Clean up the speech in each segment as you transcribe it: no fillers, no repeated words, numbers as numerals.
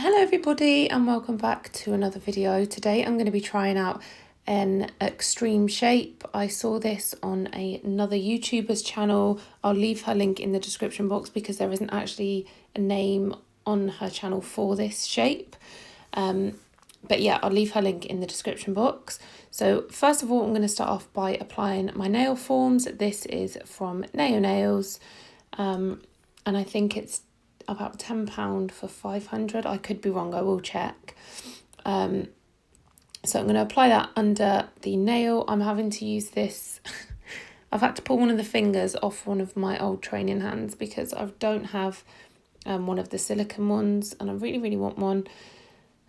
Hello everybody and welcome back to another video. Today I'm going to be trying out an extreme shape. I saw this on another YouTuber's channel. I'll leave her link in the description box because there isn't actually a name on her channel for this shape. But yeah, I'll leave her link in the description box. So first of all, I'm going to start off by applying my nail forms. This is from Nails, and I think it's about £10 for 500. I could be wrong, I will check. So I'm going to apply that under the nail. I'm having to use this. I've had to pull one of the fingers off one of my old training hands because I don't have one of the silicone ones and I really want one.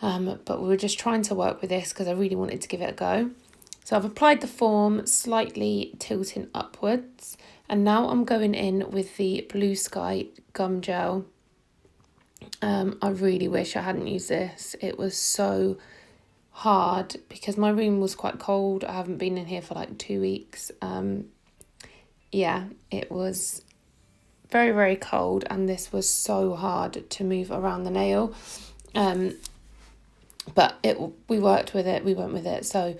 But we were just trying to work with this because I really wanted to give it a go. So I've applied the form, slightly tilting upwards, and now I'm going in with the Bluesky gum gel. I really wish I hadn't used this. It was so hard because my room was quite cold. I haven't been in here for like 2 weeks. Yeah, it was very cold and this was so hard to move around the nail. But we worked with it, we went with it. So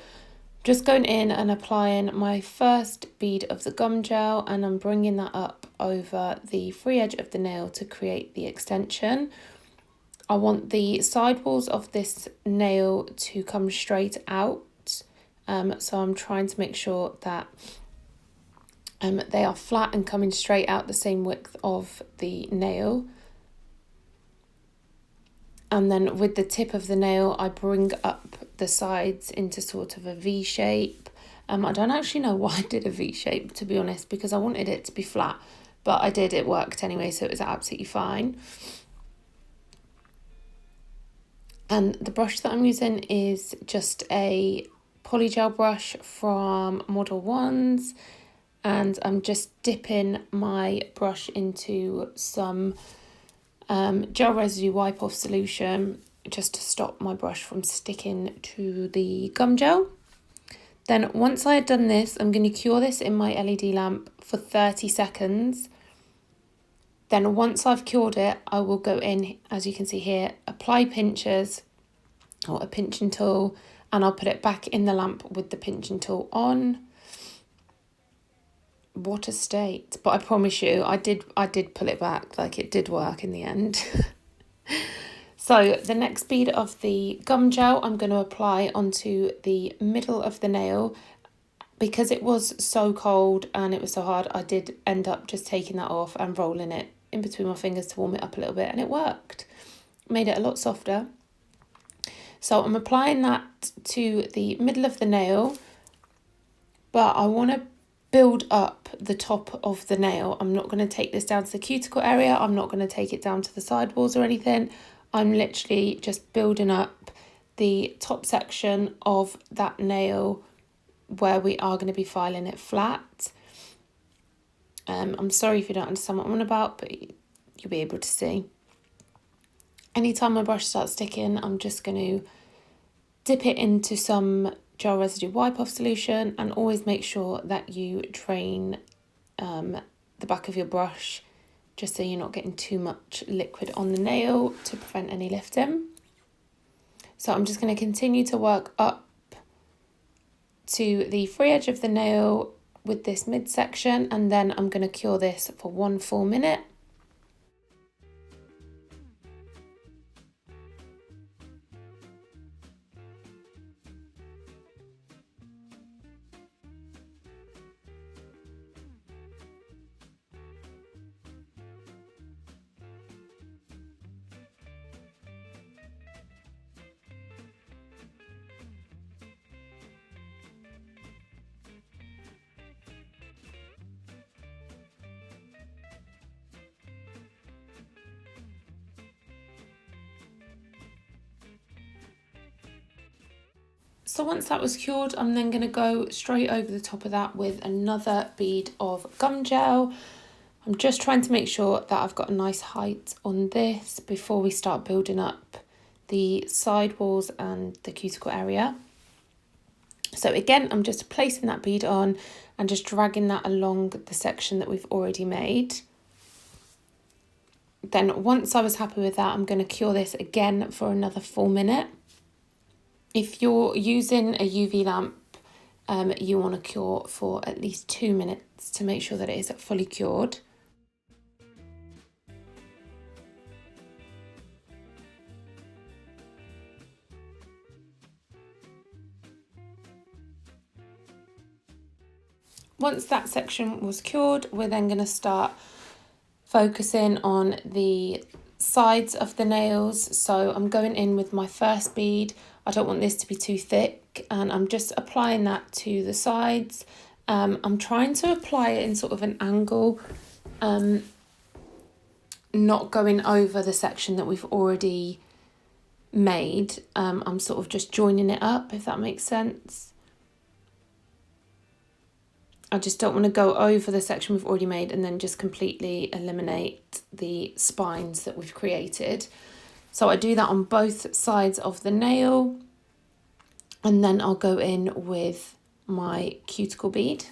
just going in and applying my first bead of the gum gel, and I'm bringing that up over the free edge of the nail to create the extension. I want the side walls of this nail to come straight out. So I'm trying to make sure that they are flat and coming straight out the same width of the nail. And then with the tip of the nail, I bring up the sides into sort of a V shape. I don't actually know why I did a V shape, to be honest, because I wanted it to be flat, but I did, it worked anyway, so it was absolutely fine. And the brush that I'm using is just a Polygel brush from Model 1s, and I'm just dipping my brush into some gel residue wipe-off solution just to stop my brush from sticking to the gum gel. Then once I had done this, I'm going to cure this in my LED lamp for 30 seconds. Then once I've cured it, I will go in, as you can see here, apply pinchers or a pinching tool, and I'll put it back in the lamp with the pinching tool on. What a state. But I promise you, I did pull it back, like it did work in the end. So the next bead of the gum gel I'm going to apply onto the middle of the nail. Because it was so cold and it was so hard, I did end up just taking that off and rolling it in between my fingers to warm it up a little bit, and it worked. Made it a lot softer. So I'm applying that to the middle of the nail, but I want to build up the top of the nail. I'm not going to take this down to the cuticle area. I'm not going to take it down to the side walls or anything. I'm literally just building up the top section of that nail where we are going to be filing it flat. I'm sorry if you don't understand what I'm on about, but you'll be able to see. Anytime my brush starts sticking, I'm just going to dip it into some gel residue wipe-off solution, and always make sure that you drain the back of your brush just so you're not getting too much liquid on the nail to prevent any lifting. So I'm just going to continue to work up to the free edge of the nail with this midsection, and then I'm going to cure this for 1 full minute. So once that was cured, I'm then going to go straight over the top of that with another bead of gum gel. I'm just trying to make sure that I've got a nice height on this before we start building up the side walls and the cuticle area. So again, I'm just placing that bead on and just dragging that along the section that we've already made. Then once I was happy with that, I'm going to cure this again for another full minute. If you're using a UV lamp, you want to cure for at least 2 minutes to make sure that it is fully cured. Once that section was cured, we're then going to start focusing on the sides of the nails. So I'm going in with my first bead. I don't want this to be too thick, and I'm just applying that to the sides. I'm trying to apply it in sort of an angle, not going over the section that we've already made. I'm sort of just joining it up, if that makes sense. I just don't want to go over the section we've already made and then just completely eliminate the spines that we've created. So I do that on both sides of the nail, and then I'll go in with my cuticle bead.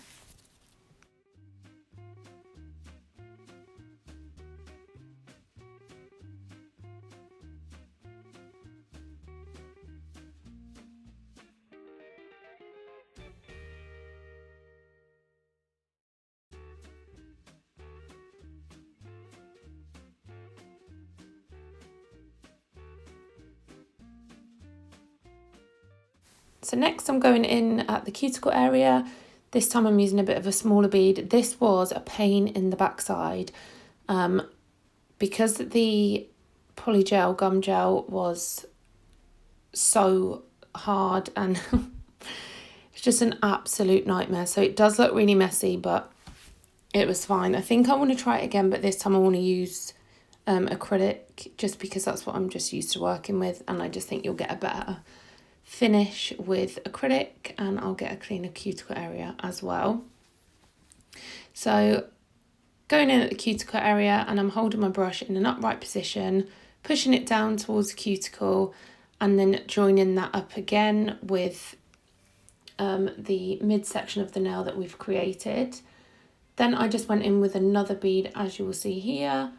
So next I'm going in at the cuticle area. This time I'm using a bit of a smaller bead. This was a pain in the backside because the Polygel gum gel was so hard and it's just an absolute nightmare. So it does look really messy, but it was fine. I think I want to try it again, but this time I want to use acrylic, just because that's what I'm just used to working with, and I just think you'll get a better finish with acrylic, and I'll get a cleaner cuticle area as well. So going in at the cuticle area, and I'm holding my brush in an upright position, pushing it down towards the cuticle, and then joining that up again with the midsection of the nail that we've created. Then I just went in with another bead, as you will see here,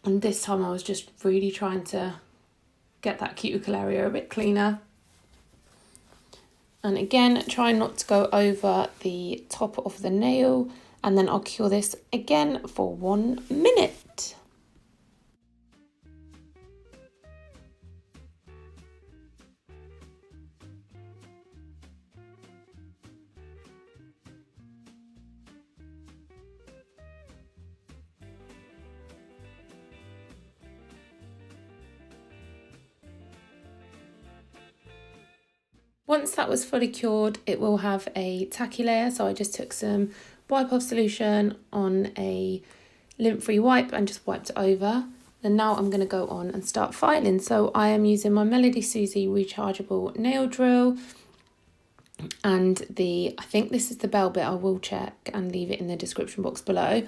and this time I was just really trying to get that cuticle area a bit cleaner. And again, try not to go over the top of the nail, and then I'll cure this again for 1 minute. Once that was fully cured, it will have a tacky layer. So I just took some wipe off solution on a lint-free wipe and just wiped it over. And now I'm going to go on and start filing. So I am using my Melody Susie rechargeable nail drill, and I think this is the bell bit. I will check and leave it in the description box below.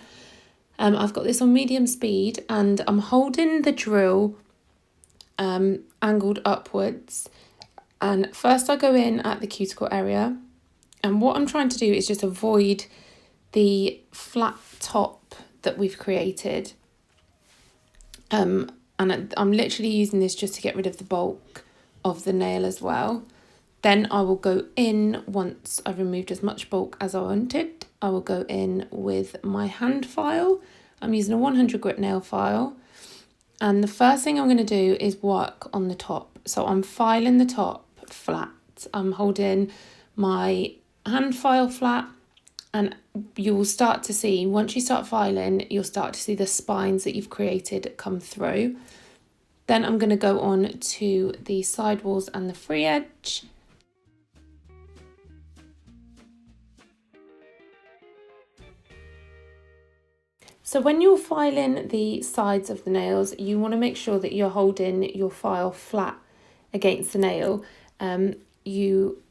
I've got this on medium speed, and I'm holding the drill angled upwards. And first I go in at the cuticle area, and what I'm trying to do is just avoid the flat top that we've created. And I'm literally using this just to get rid of the bulk of the nail as well. Then I will go in, once I've removed as much bulk as I wanted, I will go in with my hand file. I'm using a 100 grit nail file. And the first thing I'm going to do is work on the top. So I'm filing the top flat. I'm holding my hand file flat, and you will start to see, once you start filing, you'll start to see the spines that you've created come through. Then I'm going to go on to the side walls and the free edge. So when you're filing the sides of the nails, you want to make sure that you're holding your file flat against the nail. You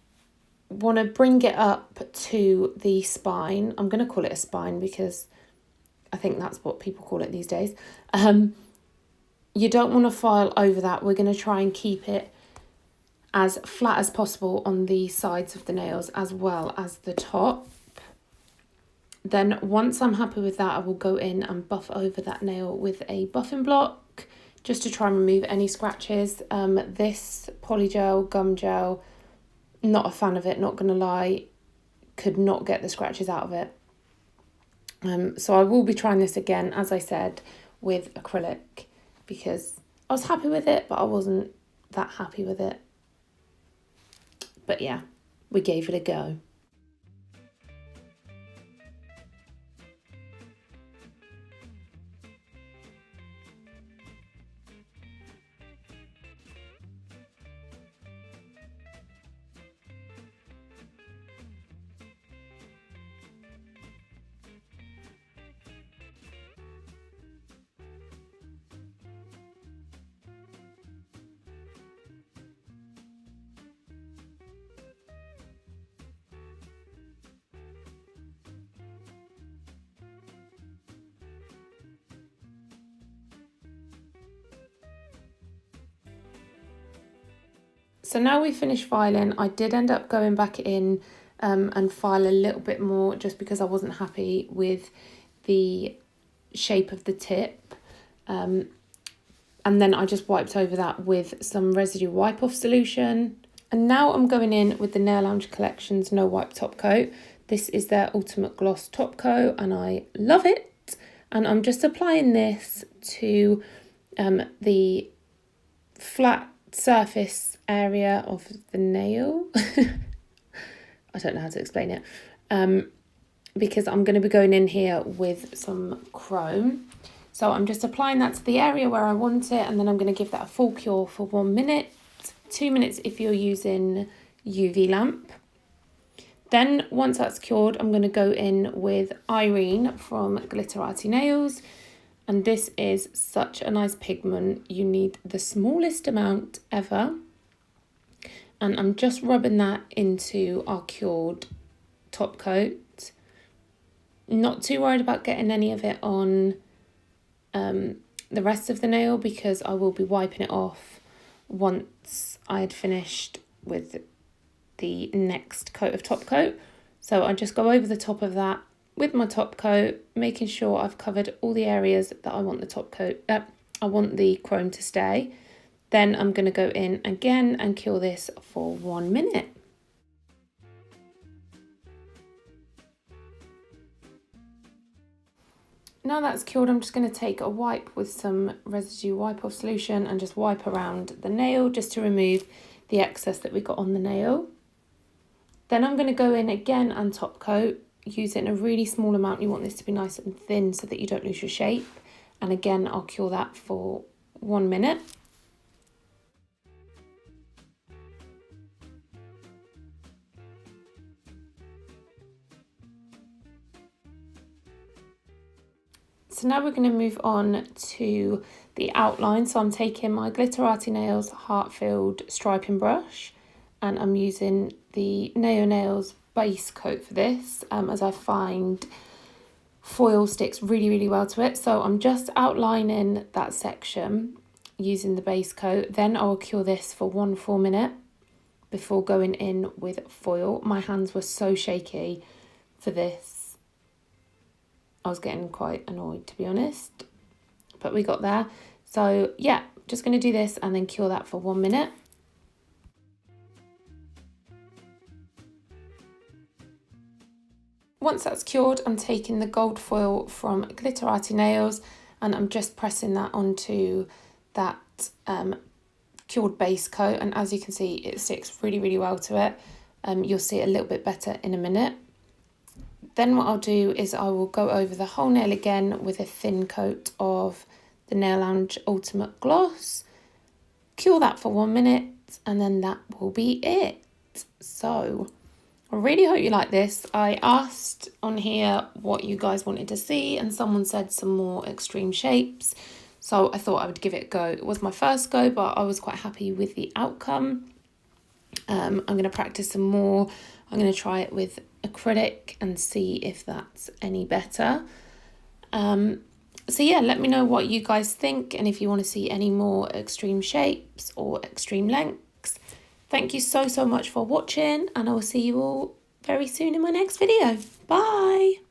want to bring it up to the spine. I'm going to call it a spine because I think that's what people call it these days. You don't want to file over that. We're going to try and keep it as flat as possible on the sides of the nails as well as the top. Then once I'm happy with that, I will go in and buff over that nail with a buffing block just to try and remove any scratches. This Polygel gum gel, not a fan of it, not gonna lie, could not get the scratches out of it. So I will be trying this again, as I said, with acrylic, because I was happy with it, but I wasn't that happy with it. But yeah, we gave it a go. So now we finished filing. I did end up going back in and file a little bit more just because I wasn't happy with the shape of the tip. And then I just wiped over that with some residue wipe off solution. And now I'm going in with the Nail Lounge Collection's No Wipe Top Coat. This is their Ultimate Gloss Top Coat and I love it. And I'm just applying this to the flat surface area of the nail. I don't know how to explain it. Because I'm going to be going in here with some chrome. So I'm just applying that to the area where I want it, and then I'm going to give that a full cure for 1 minute, 2 minutes if you're using UV lamp. Then once that's cured, I'm going to go in with Irene from Glitterati Nails. And this is such a nice pigment. You need the smallest amount ever. And I'm just rubbing that into our cured top coat. Not too worried about getting any of it on the rest of the nail because I will be wiping it off once I had finished with the next coat of top coat. So I just go over the top of that with my top coat, making sure I've covered all the areas that I want the top coat, I want the chrome to stay. Then I'm going to go in again and cure this for 1 minute. Now that's cured, I'm just going to take a wipe with some residue wipe off solution and just wipe around the nail just to remove the excess that we got on the nail. Then I'm going to go in again and top coat, using a really small amount. You want this to be nice and thin so that you don't lose your shape. And again, I'll cure that for 1 minute. So now we're going to move on to the outline. So I'm taking my Glitterati Nails Heart-Filled Striping Brush and I'm using the Neo Nails base coat for this, as I find foil sticks really, really well to it. So I'm just outlining that section using the base coat. Then I'll cure this for 1 full minute before going in with foil. My hands were so shaky for this. I was getting quite annoyed, to be honest, but we got there. So yeah, just going to do this and then cure that for 1 minute. Once that's cured, I'm taking the gold foil from Glitterati Nails and I'm just pressing that onto that cured base coat. And as you can see, it sticks really, really well to it. You'll see it a little bit better in a minute. Then what I'll do is I will go over the whole nail again with a thin coat of the Nail Lounge Ultimate Gloss, cure that for 1 minute, and then that will be it. So I really hope you like this. I asked on here what you guys wanted to see and someone said some more extreme shapes. So I thought I would give it a go. It was my first go, but I was quite happy with the outcome. I'm going to practice some more. I'm going to try it with acrylic and see if that's any better. So yeah, let me know what you guys think and if you want to see any more extreme shapes or extreme lengths. Thank you so much for watching and I will see you all very soon in my next video. Bye!